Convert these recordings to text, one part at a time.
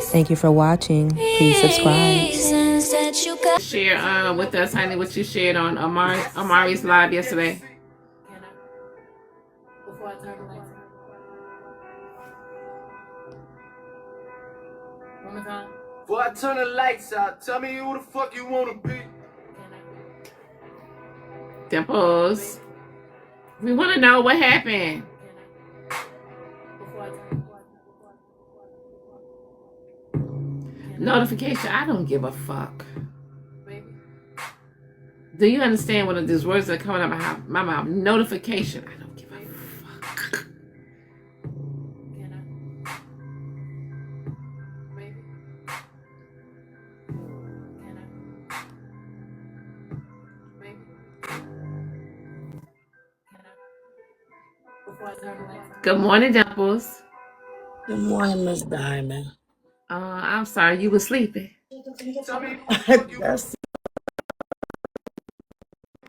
Thank you for watching. Please subscribe. Share with us, honey, what you shared on Amari's live yesterday. Before I turn the lights out. One more time. Before I turn the lights out, tell me who the fuck you wanna be. Dimples. We want to know what happened. Notification. I don't give a fuck. Do you understand what these words that are coming out of my mouth? Notification. I don't give a fuck. Good morning, Dimples. Good morning, Miss Diamond. I'm sorry, you were sleeping. That's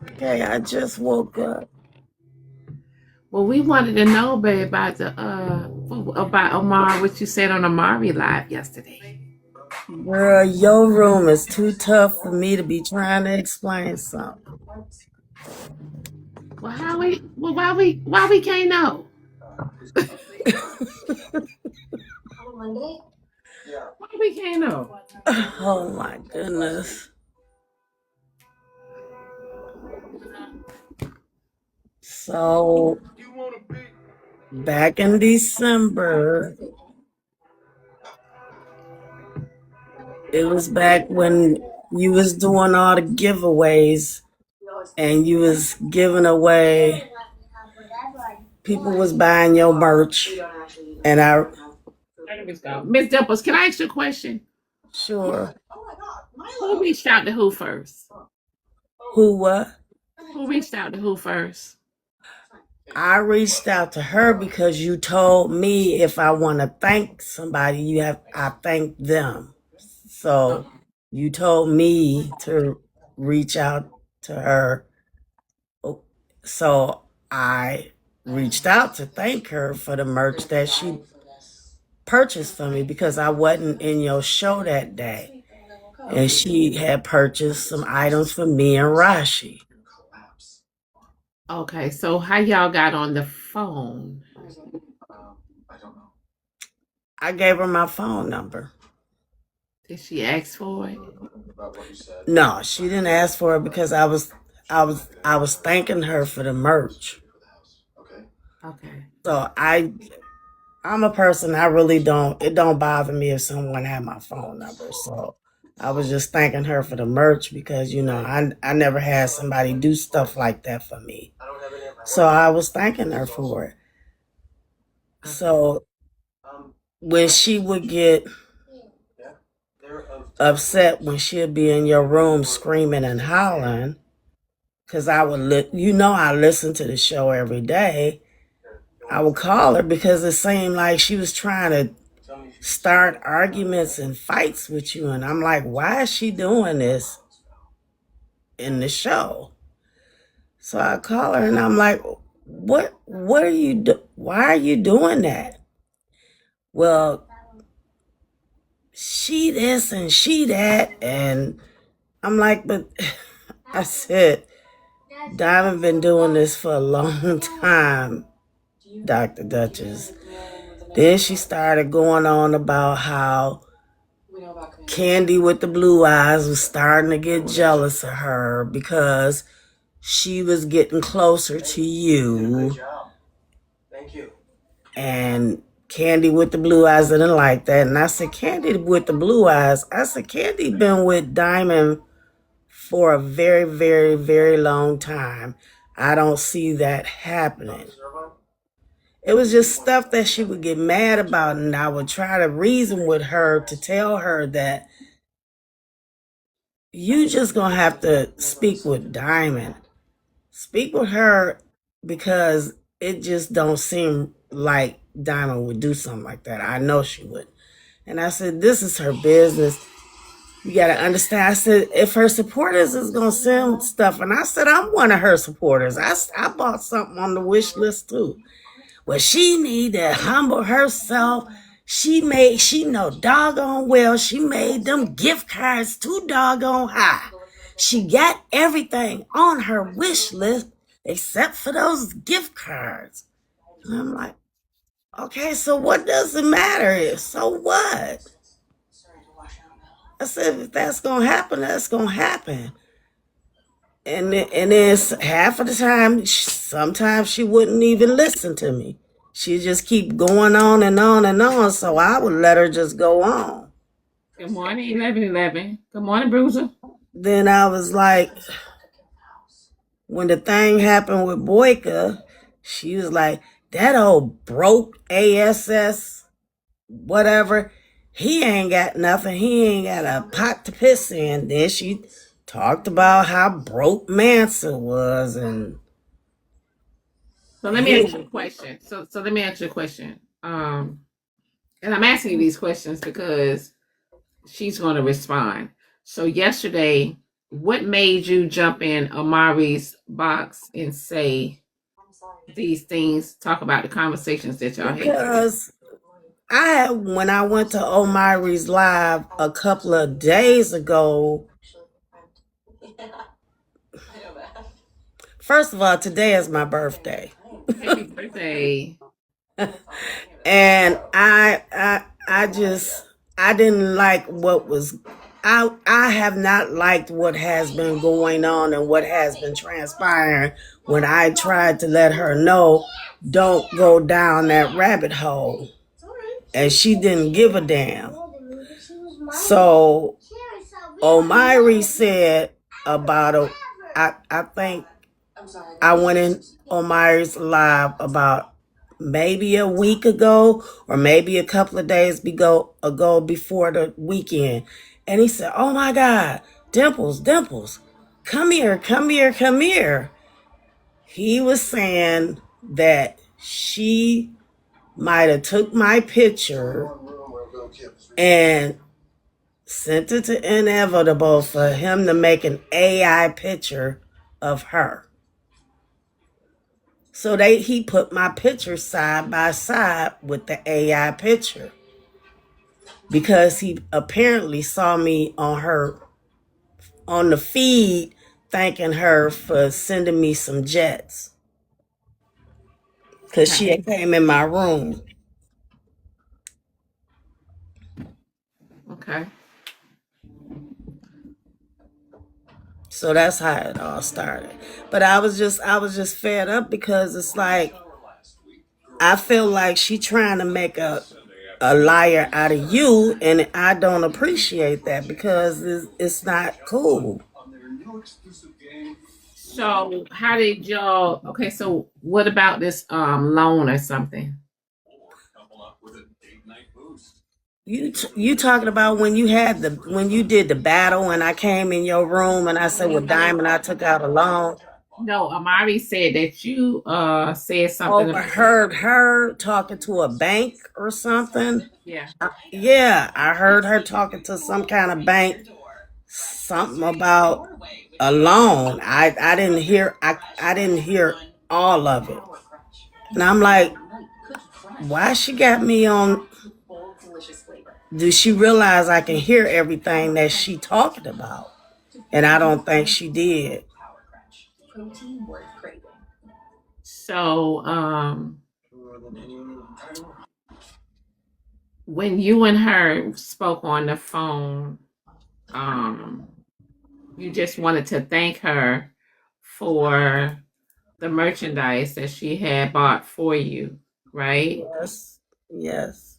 okay. I just woke up. Well, we wanted to know, babe, about Amari, what you said on Amari live yesterday. Girl, your room is too tough for me to be trying to explain something. Well, why we can't know? Why we can't know? Oh my goodness. So back in December, it was back when you was doing all the giveaways and you was giving away, people was buying your merch, and Miss Dimples, can I ask you a question? Sure. Who reached out to who first? Who what? Who reached out to who first? I reached out to her because you told me if I want to thank somebody, I thank them. So you told me to reach out to her. So I reached out to thank her for the merch that she purchased for me because I wasn't in your show that day. And she had purchased some items for me and Rashi. Okay, so how y'all got on the phone? I gave her my phone number. Did she ask for it? No, she didn't ask for it because I was thanking her for the merch. Okay. So I'm a person, it don't bother me if someone had my phone number. So I was just thanking her for the merch because, I never had somebody do stuff like that for me. So I was thanking her for it. So when she would get upset when she'd be in your room screaming and hollering, because I listen to the show every day, I would call her because it seemed like she was trying to start arguments and fights with you. And I'm like, why is she doing this in the show? So I call her and I'm like, what are you why are you doing that? Well, she this and she that. And I'm like, but I said, Diamond been doing this for a long time, Dr. Duchess. Then she started going on about how Candy with the blue eyes was starting to get jealous of her because she was getting closer to you. Thank you. And Candy with the blue eyes didn't like that. And I said, Candy with the blue eyes, Candy been with Diamond for a very, very, very long time. I don't see that happening. It was just stuff that she would get mad about, and I would try to reason with her to tell her that you just gonna have to speak with Diamond. Speak with her because it just don't seem like Diamond would do something like that. I know she would. And I said, this is her business. You got to understand. I said, if her supporters is going to send stuff, and I said, I'm one of her supporters. I bought something on the wish list too. Well, she need to humble herself. She know doggone well she made them gift cards too doggone high. She got everything on her wish list except for those gift cards. And I'm like, okay, so what does it matter? So what? I said, if that's gonna happen, that's gonna happen. And it's half of the time, sometimes she wouldn't even listen to me. She'd just keep going on and on and on. So I would let her just go on. Good morning, 1111. Good morning, Bruiser. Then I was like, when the thing happened with Boyka, she was like, that old broke ASS, whatever, he ain't got nothing. He ain't got a pot to piss in. Then she talked about how broke Manson was. And So let me ask you a question. So let me ask you a question. And I'm asking you these questions because she's going to respond. So yesterday, what made you jump in Amari's box and say these things, talk about the conversations that y'all had? because when I went to Omari's live a couple of days ago, first of all, today is my birthday. Happy birthday. And I didn't like what was I have not liked what has been going on and what has been transpiring when I tried to let her know don't go down that rabbit hole. And she didn't give a damn. So Omari said about it, I think I went in Omari's live about maybe a week ago or maybe a couple of days ago before the weekend. And he said, oh my God, Dimples, come here, come here, come here. He was saying that she might have took my picture and sent it to Inevitable for him to make an AI picture of her. So he put my picture side by side with the AI picture because he apparently saw me on the feed thanking her for sending me some jets because she had came in my room. Okay. So that's how it all started. But I was just fed up because it's like I feel like she trying to make a liar out of you, and I don't appreciate that because it's not cool. So how did y'all? Okay, so what about this loan or something? You talking about when you did the battle and I came in your room and I said, well, Diamond, I took out a loan. No, Amari said that you said something. Overheard her talking to a bank or something. Yeah. Yeah, I heard her talking to some kind of bank, something about a loan. I didn't hear I didn't hear all of it. And I'm like, why she got me on? Does she realize I can hear everything that she talking about? And I don't think she did. So when you and her spoke on the phone, you just wanted to thank her for the merchandise that she had bought for you, right? Yes.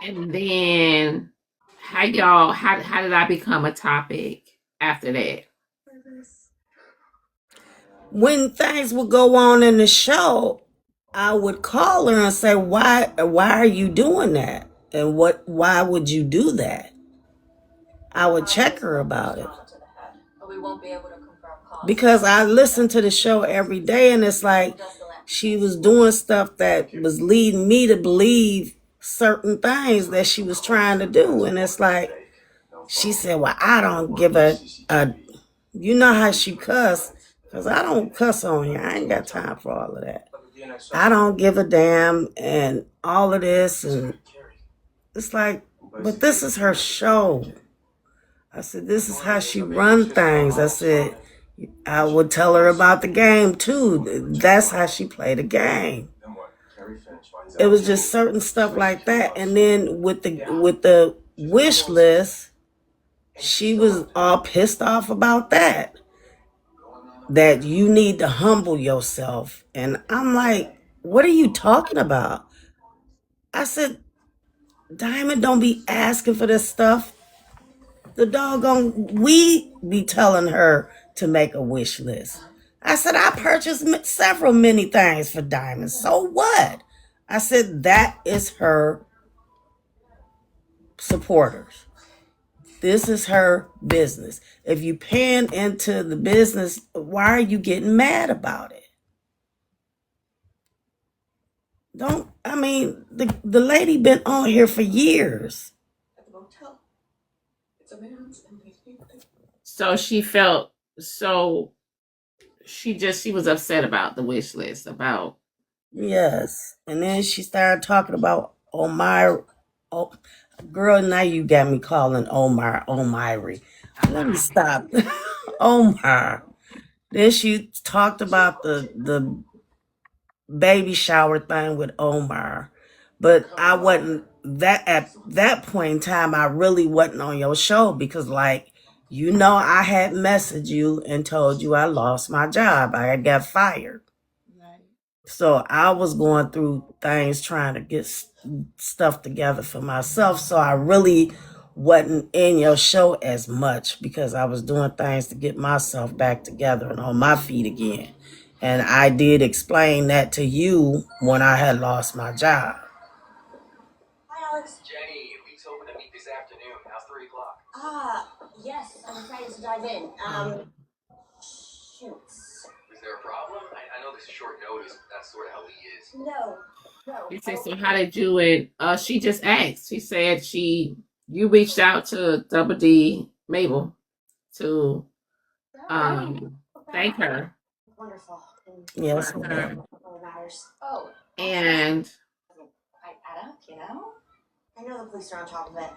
And then how did I become a topic after that? When things would go on in the show, I would call her and say, why are you doing that? And why would you do that? I would check her about it. Because I listen to the show every day and it's like she was doing stuff that was leading me to believe certain things that she was trying to do. And it's like, she said, well, I don't give a you know how she cuss, because I don't cuss on you. I ain't got time for all of that. I don't give a damn and all of this. And it's like, but this is her show. I said, this is how she run things. I said, I would tell her about the game too. That's how she played the game. It was just certain stuff like that. And then with the wish list, she was all pissed off about that. That you need to humble yourself. And I'm like, what are you talking about? I said, Diamond, don't be asking for this stuff. The doggone, we be telling her to make a wish list. I said, I purchased several many things for Diamond. So what? I said, that is her supporters. This is her business. If you paying into the business, why are you getting mad about it? The lady been on here for years. So she felt she was upset about the wish list about. Yes. And then she started talking about Omar. Oh, girl, now you got me calling Omar Omiri. Let me stop. Omar. Then she talked about the baby shower thing with Omar. But I wasn't that at that point in time, I really wasn't on your show because I had messaged you and told you I lost my job. I had got fired. So I was going through things trying to get stuff together for myself. So I really wasn't in your show as much because I was doing things to get myself back together and on my feet again. And I did explain that to you when I had lost my job. Hi, Alex. Jenny, week's hoping to meet this afternoon. How's 3 o'clock? Yes, I'm excited to dive in. Shoot. Is there a problem? I know this is short notice, but that's sort of how he is. No. He said, so how did you and she just asked. She said you reached out to Double D Mabel to thank her. Wonderful. Yes. All that matters. Oh. And I add up, I know the police are on top of it.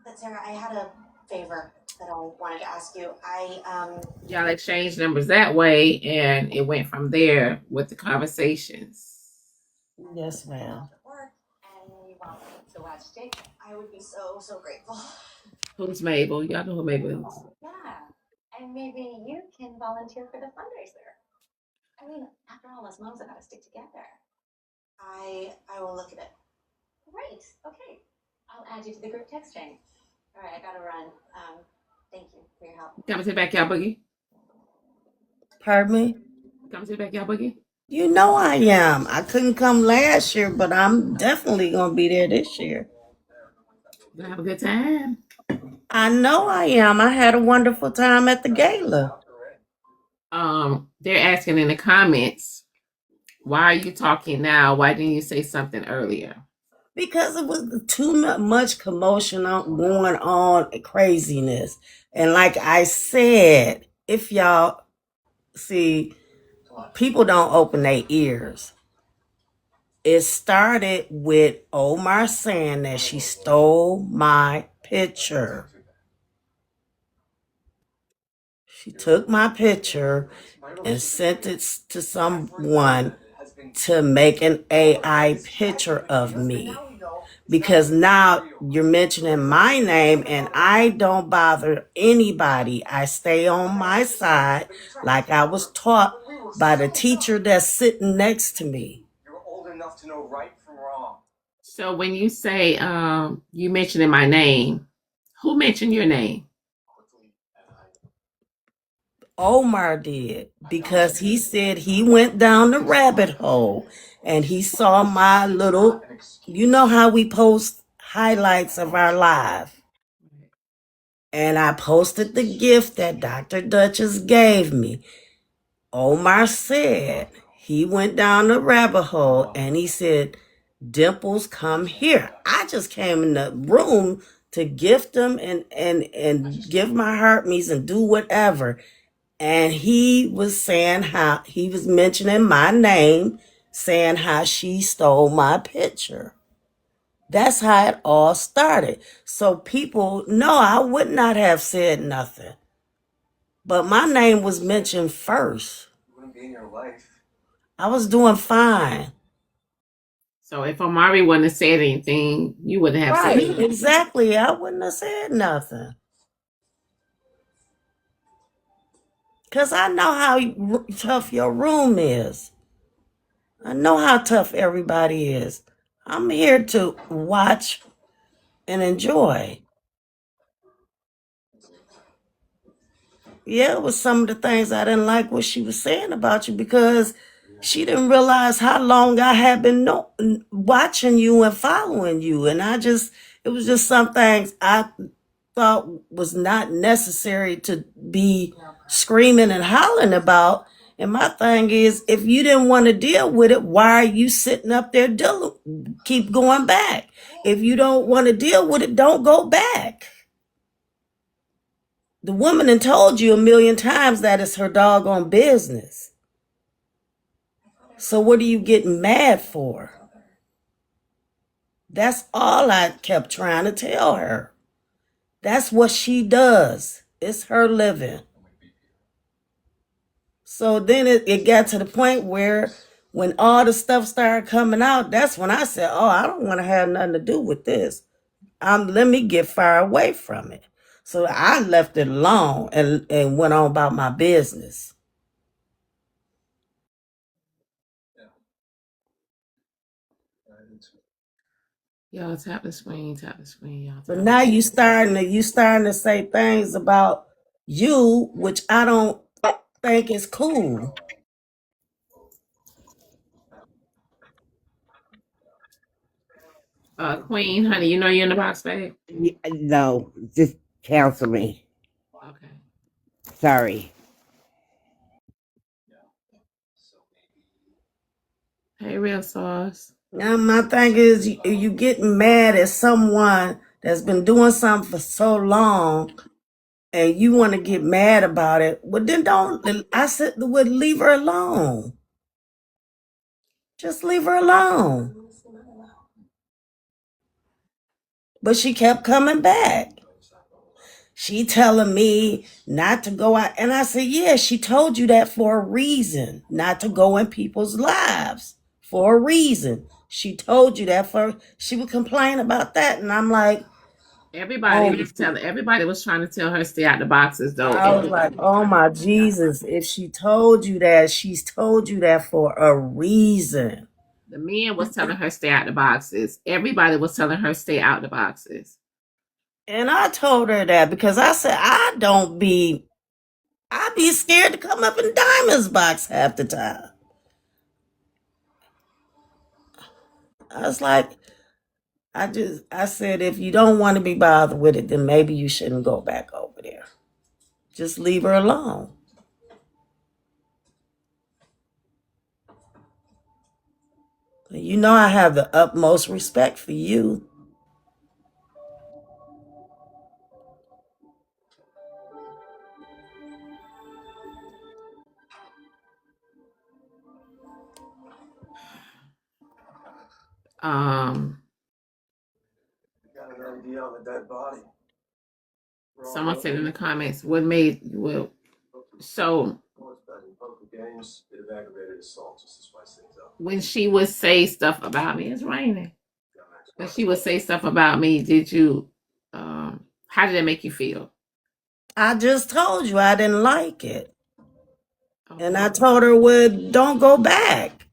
But Sarah, I had a favor that I wanted to ask you. y'all exchanged numbers that way, and it went from there with the conversations. Yes, ma'am. Work and you want to watch Jake. I would be so grateful. Who's Mabel? Y'all know who Mabel is. Yeah. And maybe you can volunteer for the fundraiser. I mean, after all, us moms have got to stick together. I will look at it. Great. Okay. I'll add you to the group text chain. All right, I gotta run. Thank you for your help. Come to the backyard boogie. Pardon me? Come to the backyard boogie. You know I am. I couldn't come last year, but I'm definitely going to be there this year. You're gonna have a good time. I know I am. I had a wonderful time at the gala. They're asking in the comments, why are you talking now? Why didn't you say something earlier? Because it was too much commotion going on, craziness. And like I said, if y'all see, people don't open their ears. It started with Omar saying that she stole my picture. She took my picture and sent it to someone to make an AI picture of me. Because now you're mentioning my name and I don't bother anybody. I stay on my side like I was taught by the teacher that's sitting next to me. You're old enough to know right from wrong. So when you say you mentioning my name, who mentioned your name? Omar did, because he said he went down the rabbit hole and he saw my little, you know how we post highlights of our live. And I posted the gift that Dr. Duchess gave me. Omar said he went down the rabbit hole and he said, Dimples, come here. I just came in the room to gift them and give my heart me's and do whatever. And he was saying how he was mentioning my name, saying how she stole my picture. That's how it all started. So people, no, I would not have said nothing. But my name was mentioned first. It wouldn't be in your life. I was doing fine. So if Omari wouldn't have said anything, you wouldn't have said Right, anything. exactly. I wouldn't have said nothing. Because I know how tough your room is. I know how tough everybody is. I'm here to watch and enjoy. Yeah, it was some of the things I didn't like what she was saying about you because she didn't realize how long I had been watching you and following you. And it was just some things I thought was not necessary to be screaming and hollering about. And my thing is, if you didn't want to deal with it, why are you sitting up there keep going back? If you don't want to deal with it, don't go back. The woman had told you a million times that it's her doggone business. So what are you getting mad for? That's all I kept trying to tell her. That's what she does. It's her living. So then it got to the point where when all the stuff started coming out, that's when I said, oh, I don't want to have nothing to do with this. Let me get far away from it. So I left it alone and went on about my business. Y'all tap the screen, y'all. But now you starting to say things about you, which I don't think is cool. Queen, honey, you know you're in the box, babe? No, just cancel me. Okay. Sorry. Hey, real sauce. Now my thing is you getting mad at someone that's been doing something for so long and you want to get mad about it. Well, then I said, would leave her alone. Just leave her alone. But she kept coming back. She telling me not to go out. And I said, yeah, she told you that for a reason, not to go in people's lives for a reason. She told you that she would complain about that. And I'm like, Everybody was trying to tell her stay out the boxes though. I was like, oh my Jesus, if she told you that, she's told you that for a reason. The men was telling her stay out the boxes. Everybody was telling her stay out the boxes. And I told her that because I said, I be scared to come up in Diamond's box half the time. I was like, I said, if you don't want to be bothered with it, then maybe you shouldn't go back over there. Just leave her alone. You know I have the utmost respect for you. Got an idea on the dead body. Someone said in the comments, what made well so Games, bit of aggravated assault, just to spice things up. when she would say stuff about me, it's raining. When she would say stuff about me, did you how did it make you feel? I just told you I didn't like it. Okay. And I told her, well, don't go back.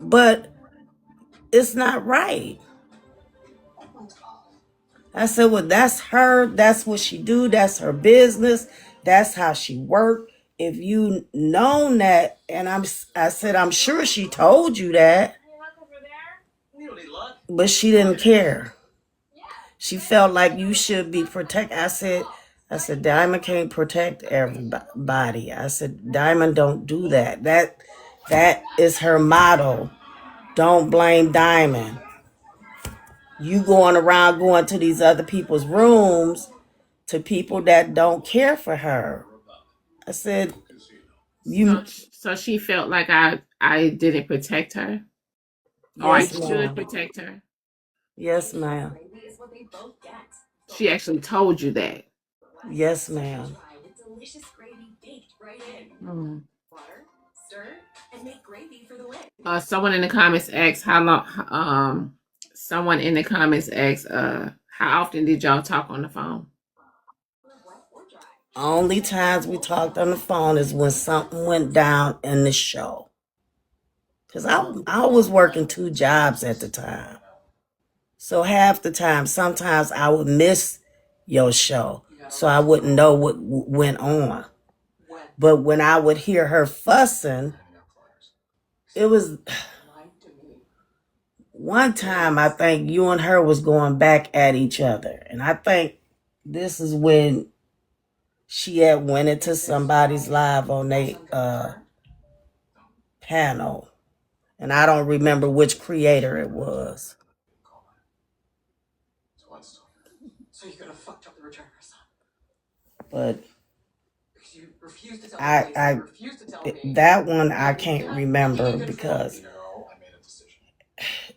But it's not right. I said, well, that's her. That's what she do. That's her business. That's how she work. If you known that, and I said, I'm sure she told you that, but she didn't care. She felt like you should be protected. I said, Diamond can't protect everybody. I said, Diamond don't do that. That is her motto. Don't blame Diamond. You going around going to these other people's rooms to people that don't care for her. I said, so she felt like I didn't protect her? Or I should protect her? Yes, ma'am. Gravy is what they both get. She actually told you that. Yes, ma'am. Dry with delicious gravy baked right in. Mm. Water, stir, and make gravy for the win. Someone in the comments asked how long. Someone in the comments asked, how often did y'all talk on the phone? Wet or dry. Only times we talked on the phone is when something went down in the show. Because I was working 2 jobs at the time. So half the time, sometimes I would miss your show. So I wouldn't know what went on. But when I would hear her fussing, it was one time I think you and her was going back at each other. And I think this is when she had went into somebody's live on their panel. And I don't remember which creator it was. So you could have fucked up the return of her son. But Because you refused to tell the police. You refused to tell me. that one I can't remember because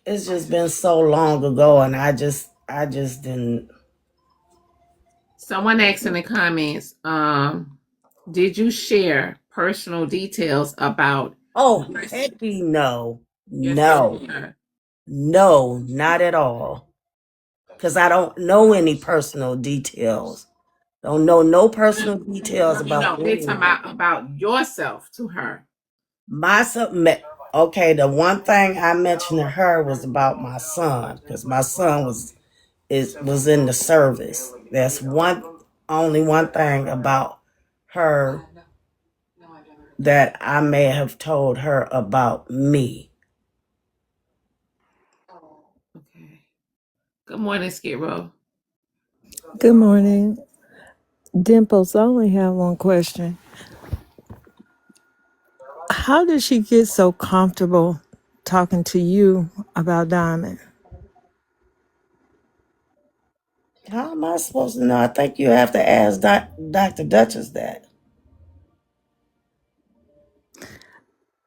it's just been so long ago, and I just didn't. Someone asked in the comments, did you share personal details about? Oh, heck no, your no, sister? no, not at all. Because I don't know any personal details. Don't know no personal details about They're talking anyone. about yourself to her. Myself, okay, the one thing I mentioned to her was about my son, because my son was in the service. That's only one thing about her that I may have told her about me. Okay. Good morning, Skid Row. Good morning. Dimples, I only have one question. How did she get so comfortable talking to you about Diamond? How am I supposed to know? I think you have to ask Dr. Duchess that.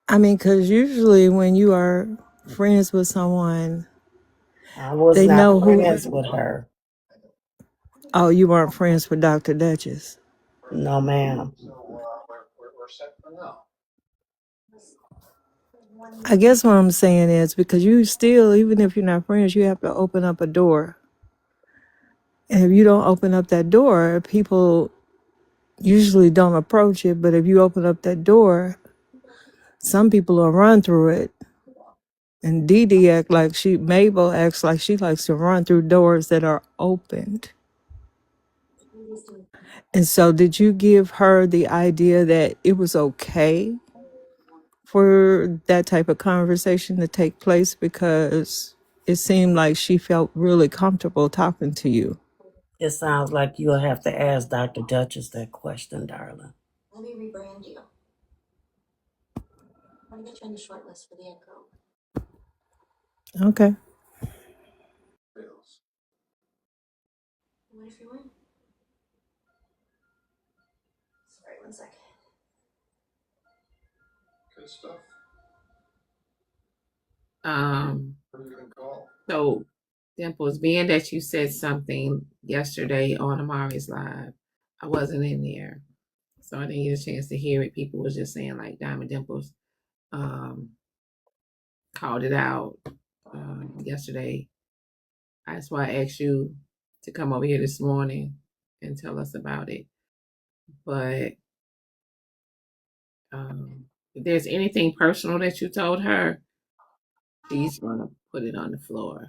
I mean, because usually when you are friends with someone, I was they know not who. friends with her. Oh, you weren't friends with Dr. Duchess. No, ma'am. I guess what I'm saying is because you still, even if you're not friends, you have to open up a door. And if you don't open up that door, people usually don't approach it. But if you open up that door, some people will run through it. And Mabel acts like she likes to run through doors that are opened. And so did you give her the idea that it was okay for that type of conversation to take place? Because it seemed like she felt really comfortable talking to you. It sounds like you'll have to ask Dr. Duchess that question, darling. Let me rebrand you. I want to get you on the short list for the ed group. Okay. What if you win? Sorry, one sec. Good stuff. So Dimples, being that you said something yesterday on Amari's live, I wasn't in there, so I didn't get a chance to hear it. People was just saying like Diamond Dimples called it out yesterday. That's why I asked you to come over here this morning and tell us about it. But if there's anything personal that you told her, she's gonna put it on the floor.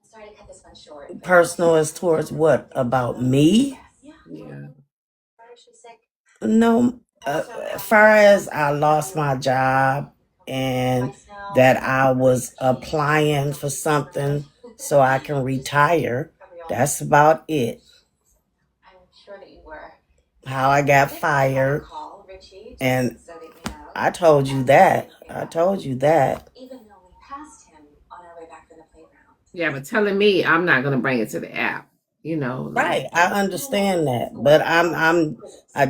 Sorry to cut this one short. Personal as towards what? About me? Yeah. No. As far as I lost my job and that I was applying for something so I can retire, that's about it. I'm sure that you were. How I got fired. And I told you that. Even though we passed him on our way back from the playground. Yeah, but telling me I'm not gonna bring it to the app, Right, I understand that, but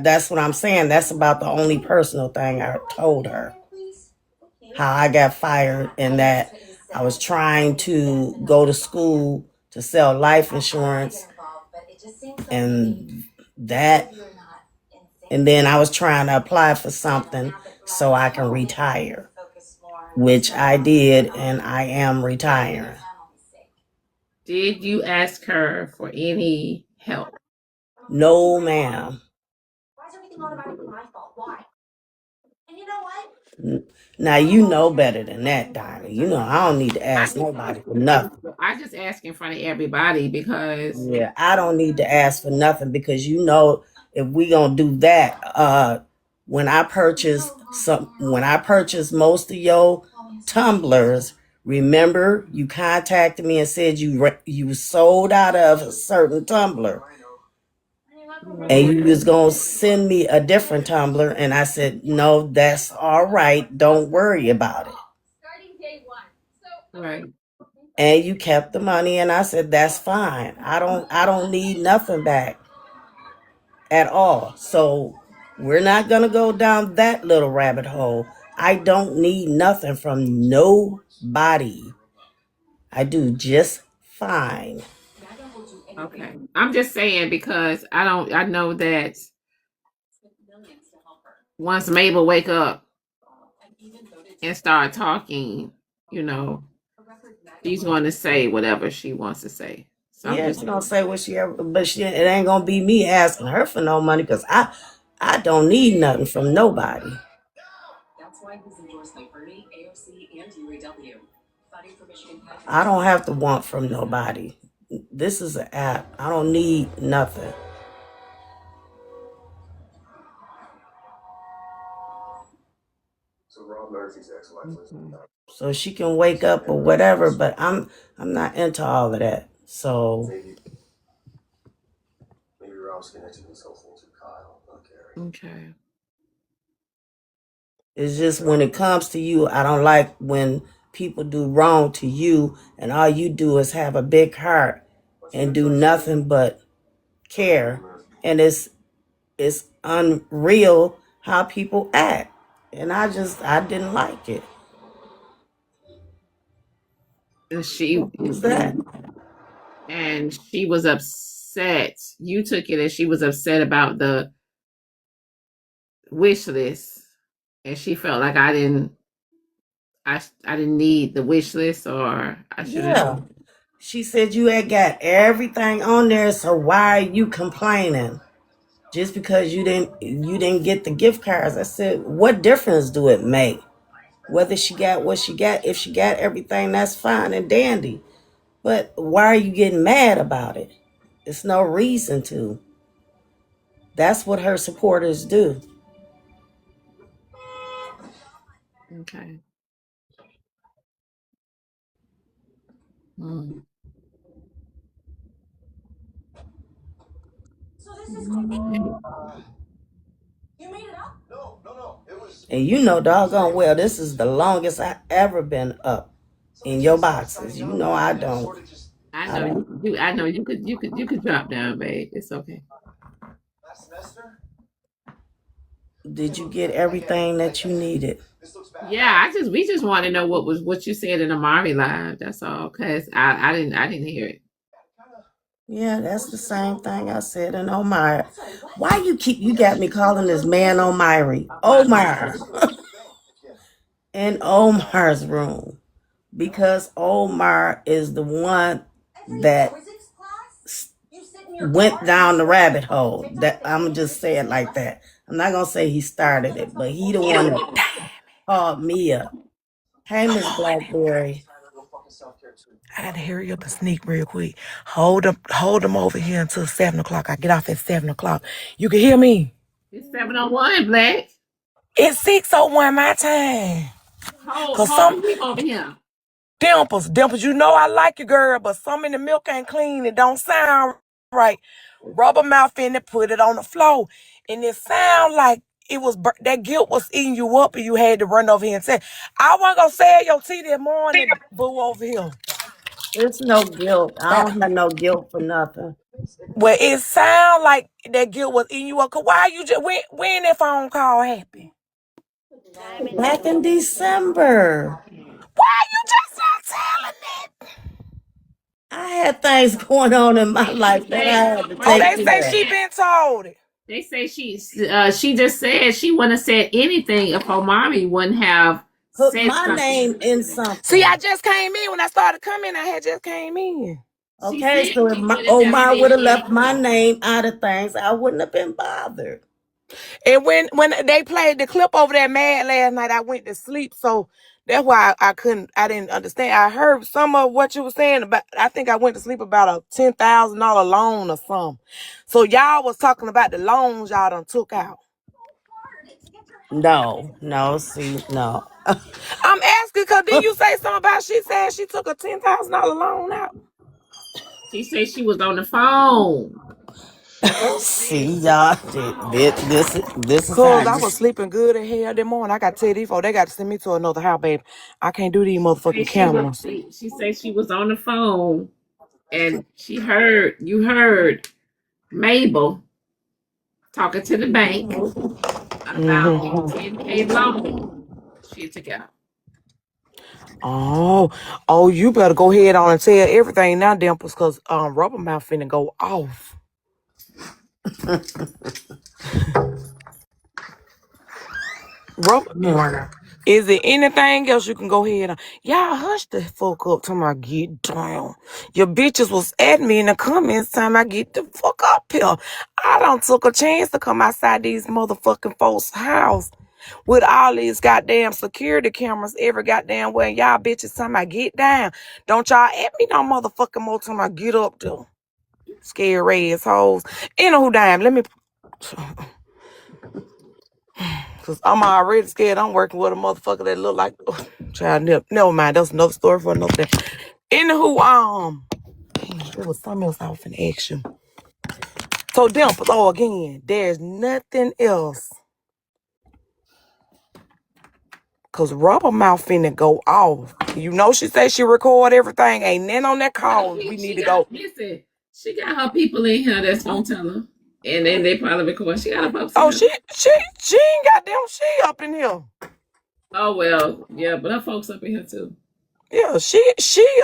that's what I'm saying. That's about the only personal thing I told her. How I got fired and that I was trying to go to school to sell life insurance, and that, and then I was trying to apply for something so I can retire, which I did, and I am retiring. Did you ask her for any help? No, ma'am. Why is everything automatically my fault? Why? And you know what? Now you know better than that, Dinah. You know I don't need to ask nobody for nothing. I just ask in front of everybody because Yeah, I don't need to ask for nothing because you know if we gonna do that, when I purchase most of your tumblers, remember you contacted me and said you sold out of a certain tumbler. And you was gonna send me a different tumbler, and I said, no, that's all right. Don't worry about it. right. And you kept the money, and I said, that's fine. I don't need nothing back at all. So we're not gonna go down that little rabbit hole. I don't need nothing from nobody. I do just fine. Okay. I'm just saying because I know that once Mabel wake up and start talking, you know, she's going to say whatever she wants to say. So I'm Yeah, just she's gonna say what she ever, but it ain't gonna be me asking her for no money because I don't need nothing from nobody. That's why he's endorsed by Bernie, AOC, and UAW. Fighting for Michigan. I don't have to want from nobody. This is an app. I don't need nothing. So Rob Murphy's ex-wife was So she can wake up or whatever, but I'm not into all of that. So maybe Rob's connecting this whole thing to Kyle, not Gary. okay. it's just when it comes to you, I don't like when people do wrong to you and all you do is have a big heart and do nothing but care. And it's unreal how people act. And I didn't like it. And she Who's that? and she was upset. You took it as she was upset about the wish list, and she felt like I didn't need the wish list, or I should have. Yeah. She said you had got everything on there, so why are you complaining? Just because you didn't get the gift cards. I said, what difference do it make? Whether she got what she got, if she got everything, that's fine and dandy. But why are you getting mad about it? It's no reason to. That's what her supporters do. Okay. Mm. So this is you made it up? No. It was. And you know doggone well, this is the longest I ever been up in your boxes. You know I don't. I know you. I know you could drop down, babe. It's okay. Last semester? Did you get everything that you needed? Yeah, we just want to know what you said in Amari live. That's all, cause I didn't hear it. Yeah, that's the same thing I said in Omar. Why you got me calling this man Omari? Omar. In Omar's room. Because Omar is the one that went down the rabbit hole. That I'm just saying like that. I'm not gonna say he started it, but he the one that called me up. Hey, Miss Blackberry. I got to hurry up and sneak real quick. Hold them over here until 7 o'clock. I get off at 7 o'clock. You can hear me? It's 7:01, Black. It's 6:01 my time. Hold the people over here. Dimples, you know I like you, girl, but some in the milk ain't clean. It don't sound right. Rubber mouth in it, put it on the floor. And it sound like it was that guilt was eating you up and you had to run over here and say, I wasn't going to sell your tea that morning, boo, over here. There's no guilt. I don't have no guilt for nothing. Well, it sound like that guilt was eating you up. Cause why you just when that phone call happened? Back in December. Why you just telling it. I had things going on in my life that I had to Oh, take they say care she of. been told it. They say she just said she wouldn't have said anything if Omari wouldn't have Put said my something name in yesterday. See, I something. just came in when I started coming. I had just came in. She Okay, said so if she my wouldn't have Omar said would have left my anything. name out of things, I wouldn't have been bothered. And when they played the clip over that mad last night, I went to sleep. So that's why I didn't understand. I heard some of what you were saying about, I think I went to sleep about a $10,000 loan or something. So y'all was talking about the loans y'all done took out. No, see, no. I'm asking because didn't you say something about she said she took a $10,000 loan out? She said she was on the phone. See, y'all, this is how Cause I you. was sleeping good in hell that morning. I got to tell these folks, they got to send me to another house, baby. I can't do these motherfucking cameras. She said she was on the phone and you heard Mabel talking to the bank about a Mm-hmm. 10K loan she took out. Oh, you better go ahead on and tell everything now, Dimples, cause Rubber Mouth finna go off. Rubber, Morning. is there anything else you can go ahead on? Y'all hush the fuck up till I get down. Your bitches was at me in the comments time I get the fuck up here. I done took a chance to come outside these motherfucking folks' house with all these goddamn security cameras every goddamn way. Y'all bitches time I get down. Don't y'all at me no motherfucking more time I get up there. Scary assholes. Anywho, damn, let me, cause I'm already scared. I'm working with a motherfucker that look like, child, never mind. That's another story for another day. Anywho, damn, there was something else I was finna ask you. So, Dimples, again, there's nothing else. Cause Rubber Mouth finna go off. You know she say she record everything. Ain't nothing on that call. We need to go. Listen, she got her people in here that's gonna tell her. And then they probably record. She got her folks in Oh, here. she ain't got them. She up in here. Oh well, yeah, but her folks up in here too. Yeah, she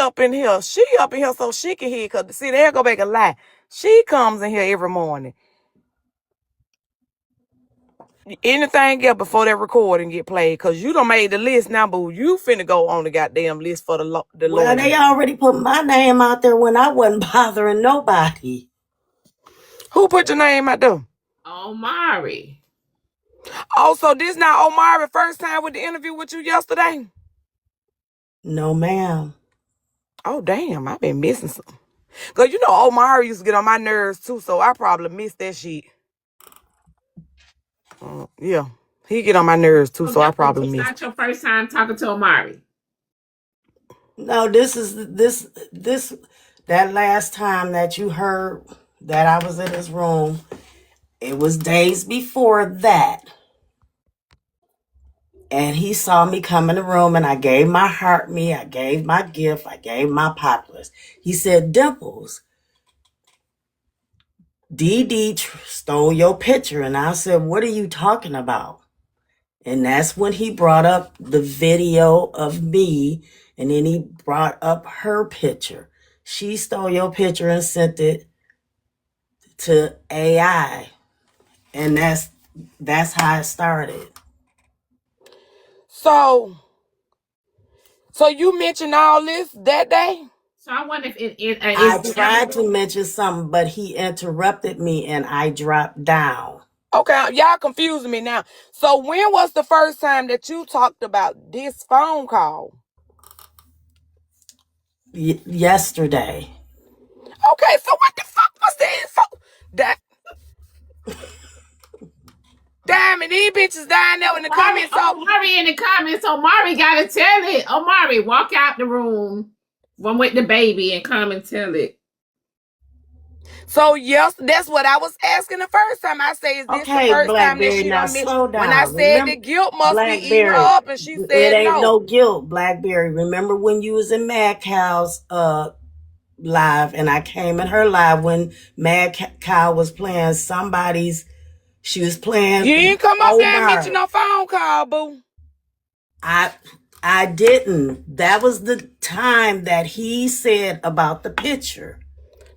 up in here. She up in here so she can hear. Cause see, they'll go back and lie. She comes in here every morning. Anything else before that recording get played? Cause you done made the list now, boo. You finna go on the goddamn list for the Well, they lawyer. already put my name out there when I wasn't bothering nobody. Who put your name out there? Omari. Oh, so this not Omari first time with the interview with you yesterday? No, ma'am. Oh, damn. I've been missing something. Because you know Omari used to get on my nerves, too, so I probably missed that shit. Yeah. He get on my nerves, too, so I probably It's missed not your first time talking to Omari. No, this that last time that you heard that I was in his room, it was days before that. And he saw me come in the room and I gave my heart me, I gave my gift, I gave my populace. He said, Dimples, DD stole your picture. And I said, what are you talking about? And that's when he brought up the video of me. And then he brought up her picture. She stole your picture and sent it to AI. And that's how it started. So you mentioned all this that day? So I wonder if it I is tried to mention something, but he interrupted me and I dropped down. Okay, y'all confusing me now. So when was the first time that you talked about this phone call? Yesterday. Okay, so what the fuck was the info? That damn it, these bitches down there in the comments. Omari in the comments. Omari gotta tell it. Omari, walk out the room. One with the baby and come and tell it. So yes, that's what I was asking the first time. I say, is this the Okay, first time that Blackberry, she now done met? slow When I down. said the Remember, guilt must be eating her Blackberry, up, and she it said ain't no. no guilt, Blackberry. Remember when you was in Mad Cow's live and I came in her live when Mad Cow was playing she was playing You ain't come up there and mention Omar. no phone call, boo. I didn't. That was the time that he said about the picture.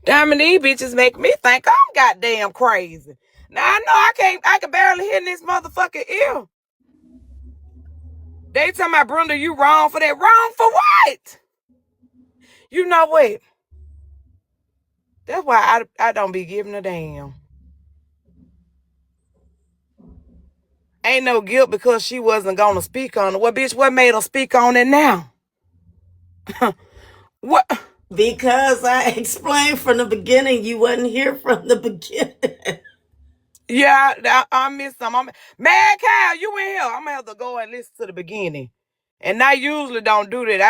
Damn, these bitches make me think I'm goddamn crazy. Now I know I can barely hear in this motherfucking ear. They tell my Brenda, you wrong for that. Wrong for what? You know what? That's why I don't be giving a damn. Ain't no guilt because she wasn't gonna speak on it. Well, bitch, what made her speak on it now? What? Because I explained from the beginning, you wasn't here from the beginning. Yeah, I missed some. Mad Cow, you in here. I'm gonna have to go and listen to the beginning. And I usually don't do that.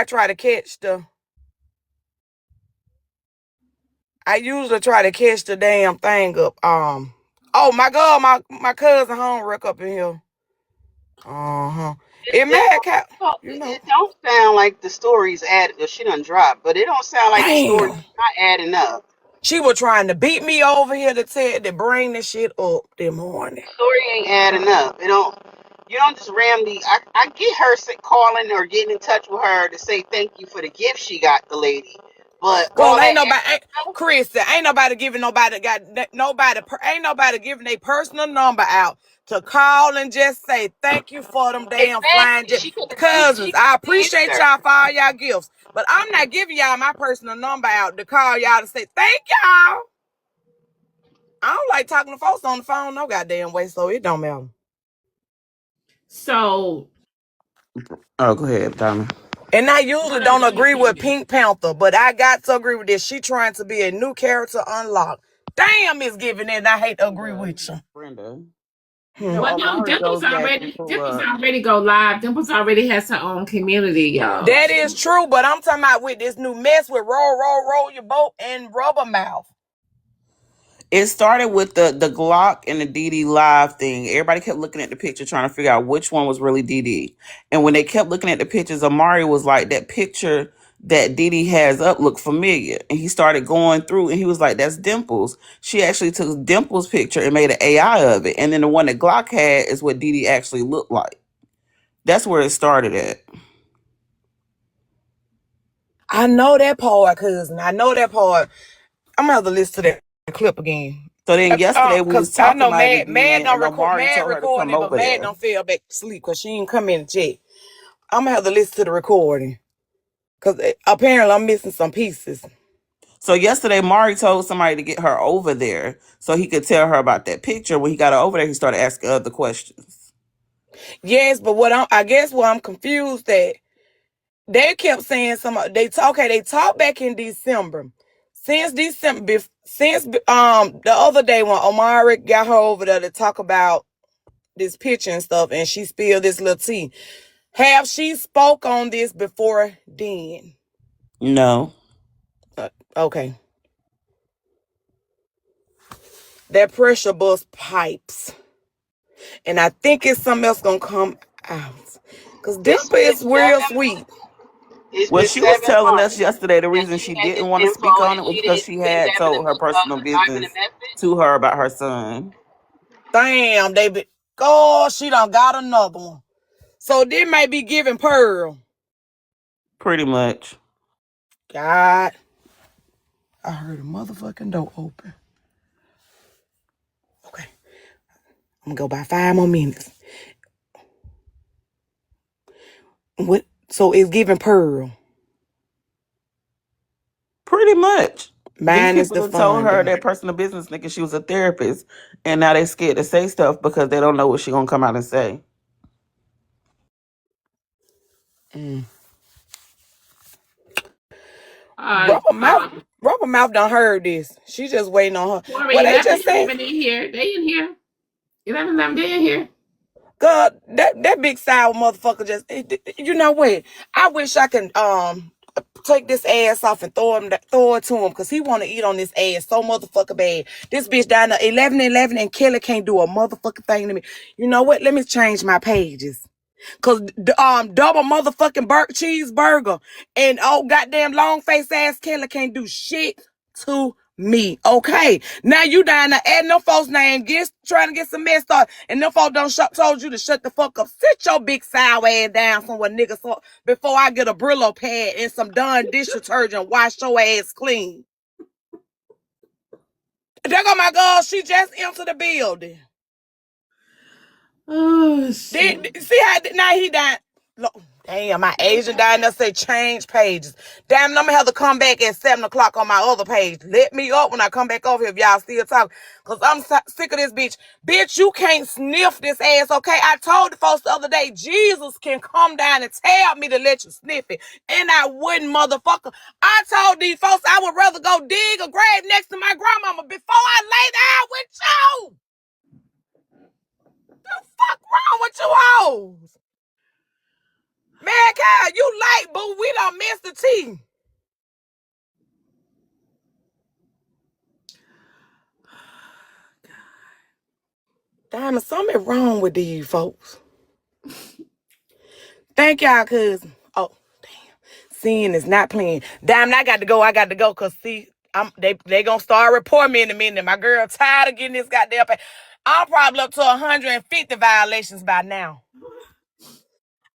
I usually try to catch the damn thing up. Oh my God, my cousin Homework up in here. Uh-huh. It Mad Cow, you know. It don't sound like the story's added, or she done dropped, but it don't sound like the story's Damn. not adding up. She was trying to beat me over here to bring this shit up this morning. Story ain't adding up. You don't just randomly. I get her calling or getting in touch with her to say thank you for the gift she got the lady, but Girl, all that Chris, ain't nobody giving their personal number out to call and just say thank you for them damn flying exactly cousins. she I could appreciate answer. y'all for all y'all gifts, but I'm not giving y'all my personal number out to call y'all to say thank y'all. I don't like talking to folks on the phone no goddamn way, so it don't matter. So, Oh, go ahead, Donna. And I usually don't agree with Pink Panther, but I got to agree with this. She trying to be a new character unlocked. Damn, Miss Giving it. I hate to agree with you. Brenda. You know, well, no, Amari goes back Dimples into already go live. Dimples already has her own community, y'all. That is true, but I'm talking about with this new mess with roll your boat and rubber mouth. it started with the Glock and the DD live thing. Everybody kept looking at the picture trying to figure out which one was really DD. And when they kept looking at the pictures, Amari was like, that picture that DD has up looked familiar. And he started going through and he was like, that's Dimples. She actually took Dimples' picture and made an AI of it. And then the one that Glock had is what DD actually looked like. That's where it started at. I know that part, cousin. I know that part. I'm gonna have to listen to that clip again. So then yesterday we Cause was I talking know about it Mad again, don't and record Omari Mad told her to recording come it, but over Mad there. don't feel back to sleep because she ain't come in yet. I'm gonna have to listen to the recording. Cause apparently I'm missing some pieces. So yesterday, Mari told somebody to get her over there so he could tell her about that picture. When he got her over there, he started asking other questions. Yes, but I guess what I'm confused at, they kept saying they talked back in December. Since the other day when Omari got her over there to talk about this picture and stuff, and she spilled this little tea. Have she spoke on this before then? No. Okay. That pressure bust pipes. And I think it's something else gonna come out. Cause It's Dimple been is real 7 sweet. It's Well, been she was 7 telling us months yesterday the that reason she she had didn't this want to info speak on and it was she because didn't she put had that in told her personal the time in the business message. to her about her son. Damn, she done got another one. So this may be giving Pearl. Pretty much. God. I heard a motherfucking door open. Okay. I'm gonna go by 5 more minutes. What? So it's giving Pearl. Pretty much. These Mine is people the done told her funding. their personal business thinking she was a therapist, and now they scared to say stuff because they don't know what she gonna come out and say. Mm. Uh, um, Rubber mouth done heard this. She just waiting on her. Corey, What they 11, just said? 11 in here. They in here. 11, they in here. God, that big sour motherfucker just. You know what? I wish I can take this ass off and throw it to him because he want to eat on this ass so motherfucker bad. This bitch down there 11 and Kelly can't do a motherfucking thing to me. You know what? Let me change my pages. Cause double motherfucking cheeseburger and goddamn long face ass Kelly can't do shit to me. Okay. Now you down there adding them folks' name, trying to get some mess started, and them folks told you to shut the fuck up. Sit your big sour ass down somewhere, nigga, so before I get a Brillo pad and some Dawn dish detergent, wash your ass clean. There go my girl. She just entered the building. Oh shit. See how now he died. Look, damn, my Asian down there say change pages. Damn, I'm gonna have to come back at 7 o'clock on my other page. Let me up when I come back over here if y'all still talking. Cause I'm sick of this bitch. Bitch, you can't sniff this ass, okay? I told the folks the other day, Jesus can come down and tell me to let you sniff it. And I wouldn't, motherfucker. I told these folks I would rather go dig a grave next to my grandmama before I lay down with you. The fuck wrong with you hoes? Man, Kyle, you late, boo. We done missed the tea. Damn, something wrong with these folks. Thank y'all, cousin. Oh, damn. Seeing is not playing. Damn, I got to go, cause see, they gonna start reporting me in a minute. My girl tired of getting this goddamn pay. I'm probably up to 150 violations by now.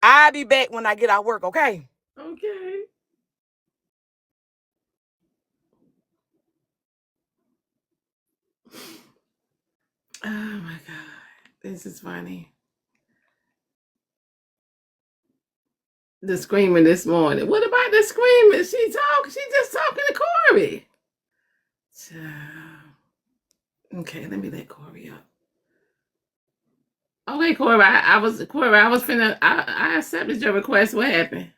I'll be back when I get out work, okay? Okay. Oh my God. This is funny. The screaming this morning. What about the screaming? She just talking to Corey. Okay, let me let Corey up. Okay, Corey, I was finna I accepted your request. What happened?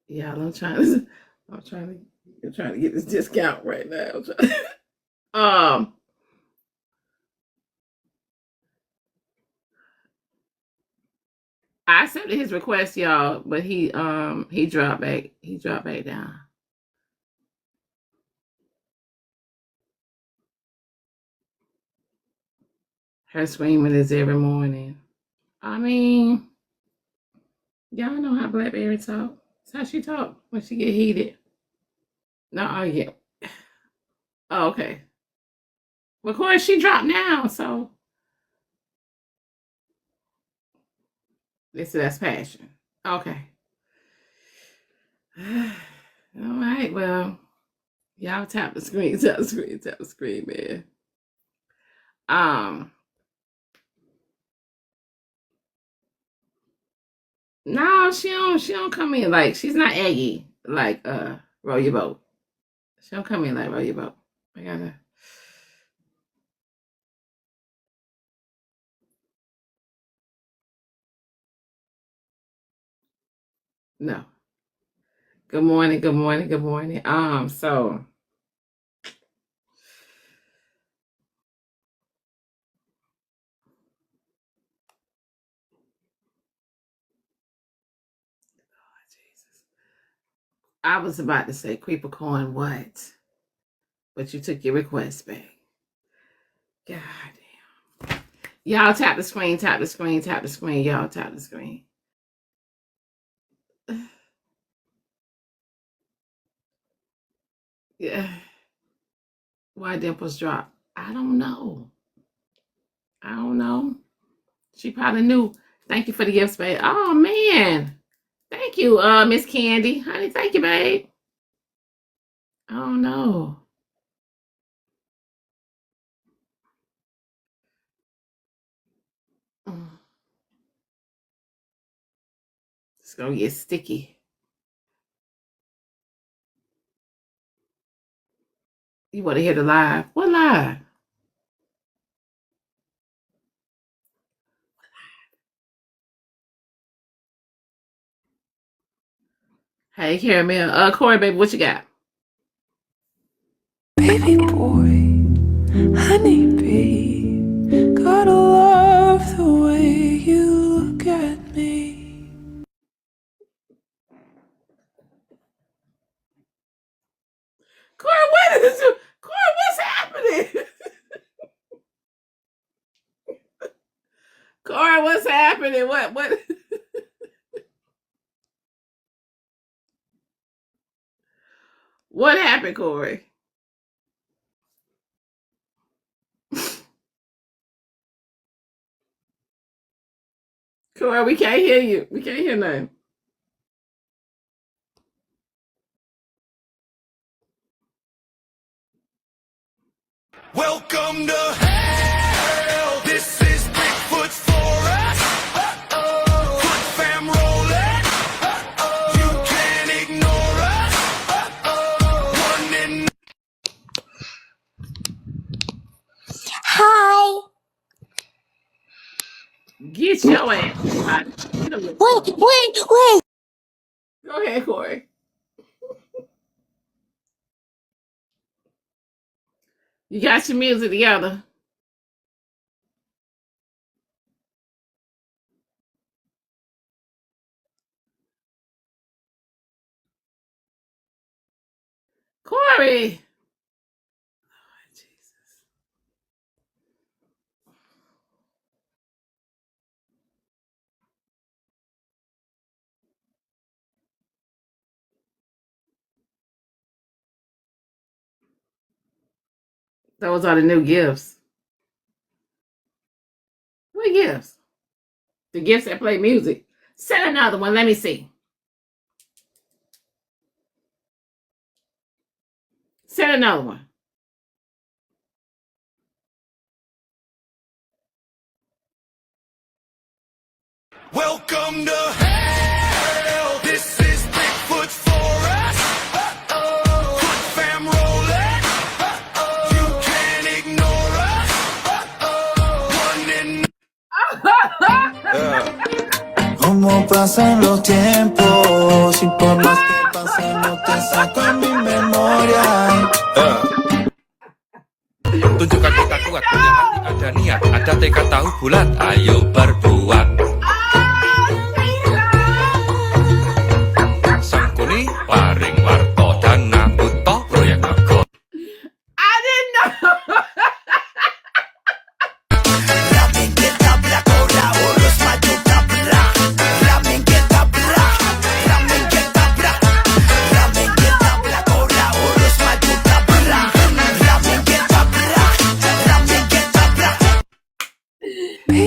Y'all, I'm trying to get this discount right now. I accepted his request, y'all, but he dropped back. He dropped back down. Her screaming is every morning. I mean, y'all know how Blackberry talk. That's how she talk when she get heated. No, oh yeah. Oh, okay. Well, of course she dropped now, so that's passion. Okay. All right. Well, y'all tap the screen, man. No, she don't come in like she's not eggy like roll your boat. She don't come in like roll your boat. I gotta no. Good morning, good morning, good morning. So Jesus. I was about to say creeper corn what? But you took your request back. God damn. Y'all tap the screen, tap the screen, tap the screen. Y'all tap the screen. Yeah. Why dimples drop? I don't know. She probably knew. Thank you for the gifts, babe. Oh man. Thank you, Miss Candy. Honey, thank you, babe. Oh no. It's gonna get sticky. You want to hear the live? What live? Hey, Caramel. Corey, baby, what you got? Baby boy, honey bee, gotta love the way you look at me. Corey, what is you? Corey, what's happening? Corey, what's happening? What? What happened, Corey? Corey, we can't hear you. We can't hear nothing. Welcome to hell. This is Bigfoot's forest. Foot fam rolling. You can't ignore us. One in. Hi. Get your ass. Get him. Wait. Go ahead, Corey. You got your music together. Corey. Those are the new gifts. What gifts? The gifts that play music. Send another one. Let me see. Send another one. Welcome to hell. This is Bigfoot's forest. Foot fam rolling. You can't ignore us. One in. Cómo pasan los tiempos y por más que pasen no te saco en mi memoria. Tunjukkan kita kuat, punya hati, ada niat, ada tekad tahu bulat, ayo berbuat. Sangkuni, paring warto, dana buto, proyek aku. I didn't know.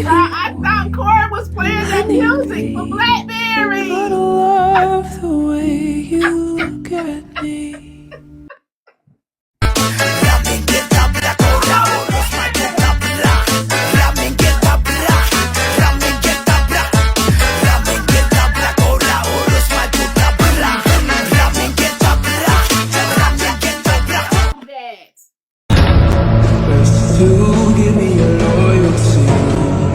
I thought Corey was playing that music for Blackberry. I love the way you look at me. To give me your loyalty,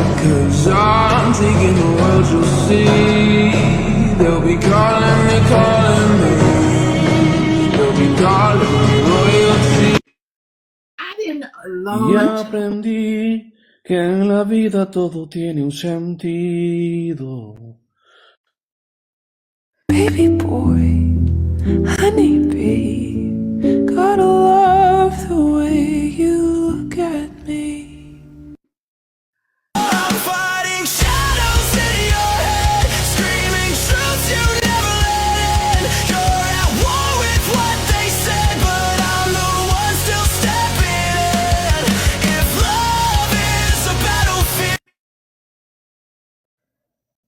'cause I'm taking the world, you'll see. They'll be calling me. They'll be calling me royalty. I didn't Y know. aprendí que en la vida todo tiene un sentido. Baby boy, honeybee, gotta love the way you look at me. I'm fighting shadows in your head, screaming truths you never let in. You're at war with what they said, but I'm the one still stepping in. If love is a battlefield.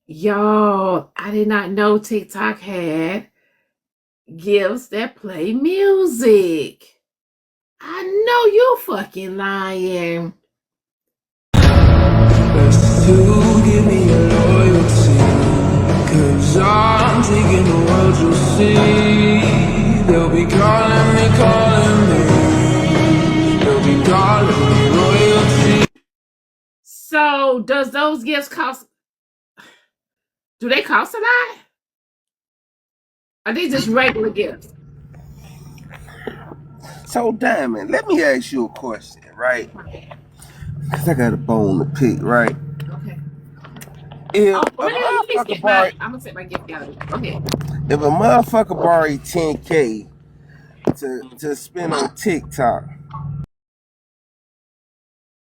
Yo, I did not know TikTok had gifts that play music. I know you fucking lying. Best to give me your loyalty, 'cause I'm taking the world, you'll see. They'll be calling me. They'll be calling me royalty. So, does those gifts cost? Do they cost a lot? Are they just regular gifts? So, Diamond, let me ask you a question, right? Because I got a bone to pick, right? Okay. If Oh, a let me motherfucker get borrow, I'm gonna take my gift out of it. Okay. if a motherfucker borrow $10K to spend on TikTok,